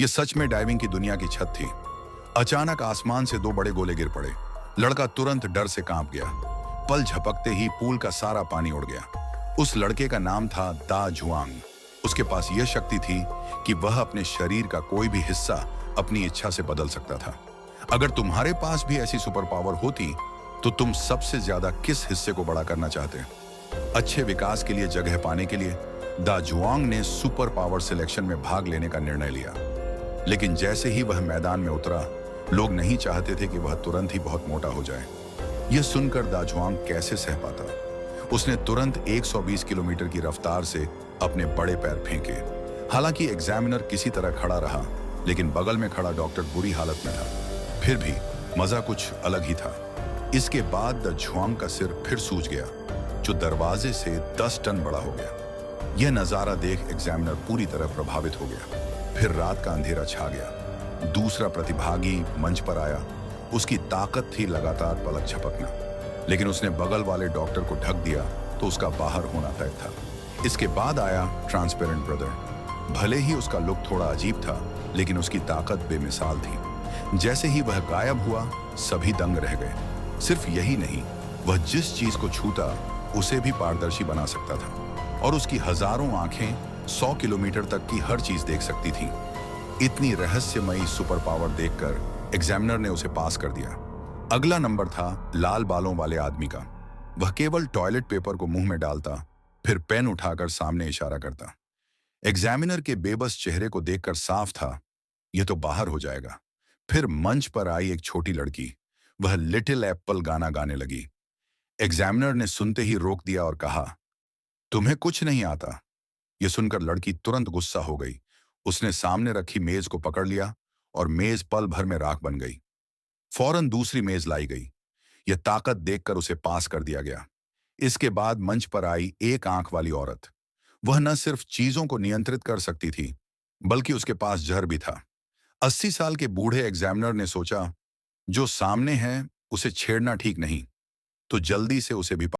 ये सच में डाइविंग की दुनिया की छत थी। अचानक आसमान से दो बड़े गोले गिर पड़े। लड़का तुरंत डर से कांप गया। पल झपकते ही पूल का सारा पानी उड़ गया। उस लड़के का नाम था दा जुआंग। उसके पास यह शक्ति थी कि वह अपने शरीर का कोई भी हिस्सा अपनी इच्छा से बदल सकता था। अगर तुम्हारे पास भी ऐसी सुपर पावर होती तो तुम सबसे ज्यादा किस हिस्से को बड़ा करना चाहते? अच्छे विकास के लिए, जगह पाने के लिए दा जुआंग ने सुपर पावर सिलेक्शन में भाग लेने का निर्णय लिया। लेकिन जैसे ही वह मैदान में उतरा, लोग नहीं चाहते थे कि वह तुरंत ही बहुत मोटा हो जाए। यह सुनकर दा जुआंग कैसे सह पाता? उसने तुरंत 120 किलोमीटर की रफ्तार से अपने बड़े पैर फेंके। हालांकि एग्जामिनर किसी तरह खड़ा रहा, लेकिन बगल में खड़ा डॉक्टर बुरी हालत में था। फिर भी मजा कुछ अलग ही था। इसके बाद दा जुआंग का सिर फिर सूज गया, जो दरवाजे से 10 टन बड़ा हो गया। यह नजारा देख एग्जामिनर पूरी तरह प्रभावित हो गया। फिर रात का अंधेरा छा गया। दूसरा प्रतिभागी मंच पर आया। उसकी ताकत थी लगातार पलक झपकना, लेकिन उसने बगल वाले डॉक्टर को ढक दिया तो उसका बाहर होना तय था। इसके बाद आया ट्रांसपेरेंट ब्रदर। भले ही उसका लुक थोड़ा अजीब था, लेकिन उसकी ताकत बेमिसाल थी। जैसे ही वह गायब हुआ, सभी दंग रह गए। सिर्फ यही नहीं, वह जिस चीज को छूता उसे भी पारदर्शी बना सकता था, और उसकी हजारों आंखें 100 किलोमीटर तक की हर चीज देख सकती थीं। इतनी रहस्यमयी सुपर पावर देखकर एग्जामिनर ने उसे पास कर दिया। अगला नंबर था लाल बालों वाले आदमी का। वह केवल टॉयलेट पेपर को मुंह में डालता, फिर पेन उठाकर सामने इशारा करता। एग्जामिनर के बेबस चेहरे को देखकर साफ था, यह तो बाहर हो जाएगा। फिर मंच पर आई एक छोटी लड़की। वह लिटिल एप्पल गाना गाने लगी। एग्जामिनर ने सुनते ही रोक दिया और कहा, तुम्हें कुछ नहीं आता? यह सुनकर लड़की तुरंत गुस्सा हो गई। उसने सामने रखी मेज को पकड़ लिया और मेज पल भर में राख बन गई। फौरन दूसरी मेज लाई गई। यह ताकत देखकर उसे पास कर दिया गया। इसके बाद मंच पर आई एक आंख वाली औरत। वह न सिर्फ चीजों को नियंत्रित कर सकती थी, बल्कि उसके पास जहर भी था। 80 साल के बूढ़े एग्जामिनर ने सोचा, जो सामने है उसे छेड़ना ठीक नहीं, तो जल्दी से उसे भी